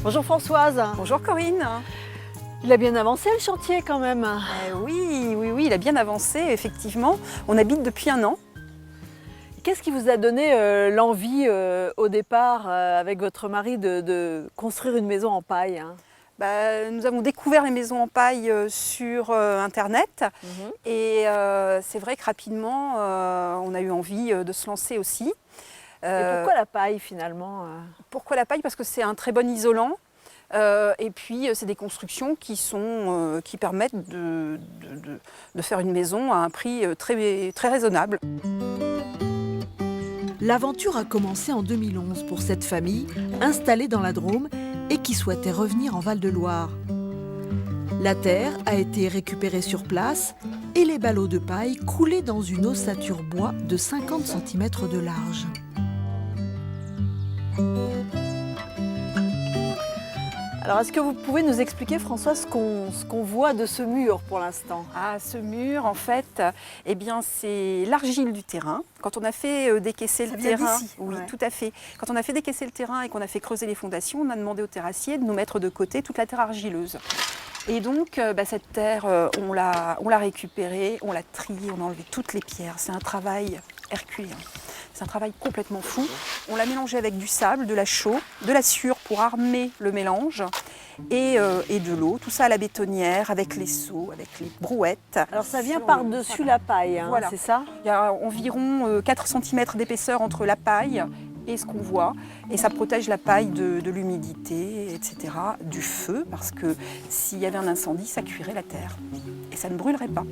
Bonjour Françoise. Bonjour Corinne. Il a bien avancé le chantier quand même. Oui, il a bien avancé, effectivement. On habite depuis 1 an. Qu'est-ce qui vous a donné l'envie au départ avec votre mari de construire une maison en paille, hein? Nous avons découvert les maisons en paille sur Internet et c'est vrai que rapidement on a eu envie de se lancer aussi. Et pourquoi la paille finalement? Pourquoi la paille? Parce que c'est un très bon isolant. Et puis c'est des constructions qui permettent de faire une maison à un prix très, très raisonnable. L'aventure a commencé en 2011 pour cette famille installée dans la Drôme et qui souhaitait revenir en Val-de-Loire. La terre a été récupérée sur place et les ballots de paille coulés dans une ossature bois de 50 cm de large. Alors est-ce que vous pouvez nous expliquer Françoise ce qu'on voit de ce mur pour l'instant? Ah, ce mur, en fait, eh bien, c'est l'argile du terrain. Quand on a fait décaisser le terrain, oui, ouais. tout à fait. Quand on a fait décaisser le terrain et qu'on a fait creuser les fondations, on a demandé au terrassier de nous mettre de côté toute la terre argileuse. Et donc, cette terre, on l'a récupérée, on l'a triée, on a enlevé toutes les pierres. C'est un travail herculéen. C'est un travail complètement fou. On l'a mélangé avec du sable, de la chaux, de la suure pour armer le mélange et de l'eau. Tout ça à la bétonnière, avec les seaux, avec les brouettes. Alors ça vient par-dessus la paille, hein, voilà. c'est ça? Il y a environ 4 cm d'épaisseur entre la paille et ce qu'on voit. Et ça protège la paille de l'humidité, etc., du feu, parce que s'il y avait un incendie, ça cuirait la terre. Et ça ne brûlerait pas.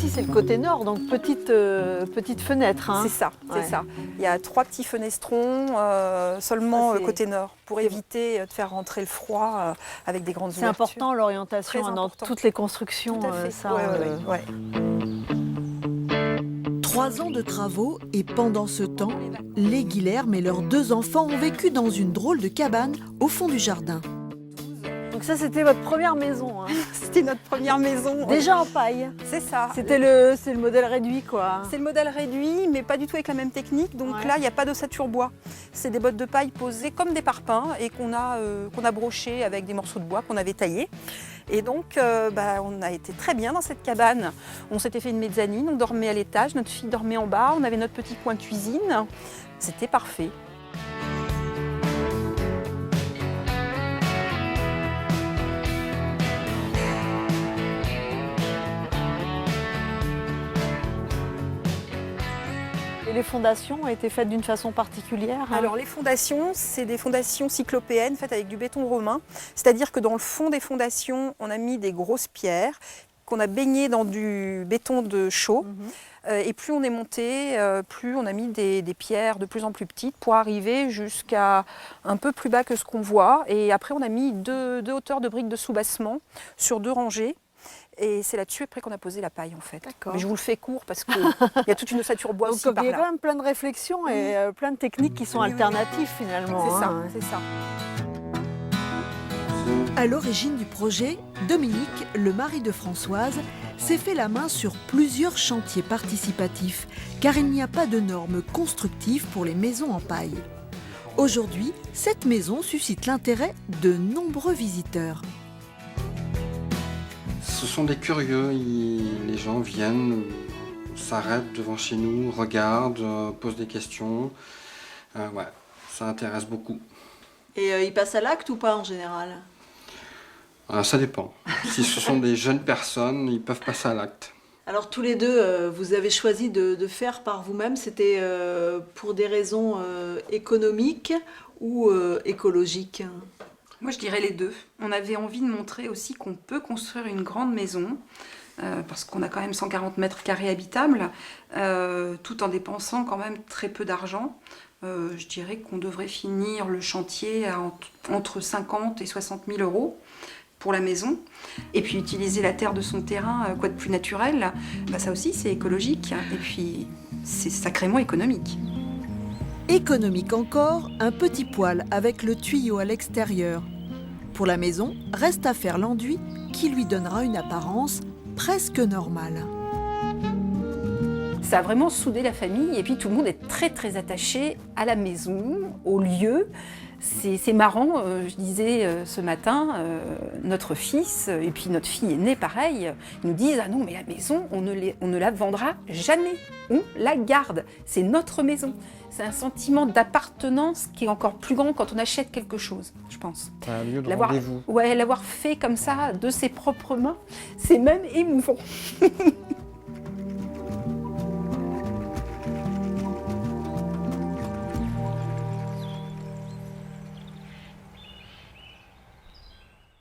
C'est le côté nord, donc petite fenêtre, hein. C'est ça, c'est Ouais. ça. Il y a 3 petits fenestrons seulement Ça, c'est- côté nord pour éviter de faire rentrer le froid avec des grandes C'est ouvertures. important l'orientation Très dans important. toutes les constructions. Tout à fait. Ça, Ouais. 3 ans de travaux et pendant ce temps, les Guilherme et leurs 2 enfants ont vécu dans une drôle de cabane au fond du jardin. Donc ça c'était votre première maison, hein. C'était notre première maison. Déjà en paille. C'est ça. C'est le modèle réduit quoi. C'est le modèle réduit, mais pas du tout avec la même technique. Donc Ouais. là, il n'y a pas d'ossature bois. C'est des bottes de paille posées comme des parpaings et qu'on a brochées avec des morceaux de bois qu'on avait taillés. Et donc, on a été très bien dans cette cabane. On s'était fait une mezzanine, on dormait à l'étage, notre fille dormait en bas, on avait notre petit coin cuisine. C'était parfait. Et les fondations ont été faites d'une façon particulière, hein. Alors les fondations, c'est des fondations cyclopéennes faites avec du béton romain. C'est-à-dire que dans le fond des fondations, on a mis des grosses pierres qu'on a baignées dans du béton de chaux. Et plus on est monté, plus on a mis des pierres de plus en plus petites pour arriver jusqu'à un peu plus bas que ce qu'on voit. Et après, on a mis deux hauteurs de briques de soubassement sur 2 rangées. Et c'est là-dessus après qu'on a posé la paille en fait. D'accord. Mais je vous le fais court parce qu'il y a toute une ossature bois Donc aussi il par y a là. quand même plein de réflexions et plein de techniques qui sont Oui, oui. alternatives finalement, C'est ça, hein. c'est ça. À l'origine du projet, Dominique, le mari de Françoise, s'est fait la main sur plusieurs chantiers participatifs, car il n'y a pas de normes constructives pour les maisons en paille. Aujourd'hui, cette maison suscite l'intérêt de nombreux visiteurs. Ce sont des curieux, les gens viennent, s'arrêtent devant chez nous, regardent, posent des questions. Ouais, ça intéresse beaucoup. Et ils passent à l'acte ou pas en général? Ça dépend. Si ce sont des jeunes personnes, ils peuvent passer à l'acte. Alors tous les deux, vous avez choisi de faire par vous-même, c'était pour des raisons économiques ou écologiques? Moi, je dirais les deux. On avait envie de montrer aussi qu'on peut construire une grande maison, parce qu'on a quand même 140 mètres carrés habitables, tout en dépensant quand même très peu d'argent. Je dirais qu'on devrait finir le chantier à entre 50 et 60 000 euros pour la maison. Et puis utiliser la terre de son terrain, quoi de plus naturel, ça aussi c'est écologique. Et puis c'est sacrément économique. Économique encore, un petit poêle avec le tuyau à l'extérieur. Pour la maison, reste à faire l'enduit qui lui donnera une apparence presque normale. Ça a vraiment soudé la famille et puis tout le monde est très très attaché à la maison, au lieu. C'est marrant, je disais ce matin, notre fils et puis notre fille aînée pareil, ils nous disent « Ah non mais la maison, on ne la vendra jamais, on la garde, c'est notre maison ». C'est un sentiment d'appartenance qui est encore plus grand quand on achète quelque chose, je pense. C'est un lieu de rendez-vous. Ouais, l'avoir fait comme ça, de ses propres mains, c'est même émouvant.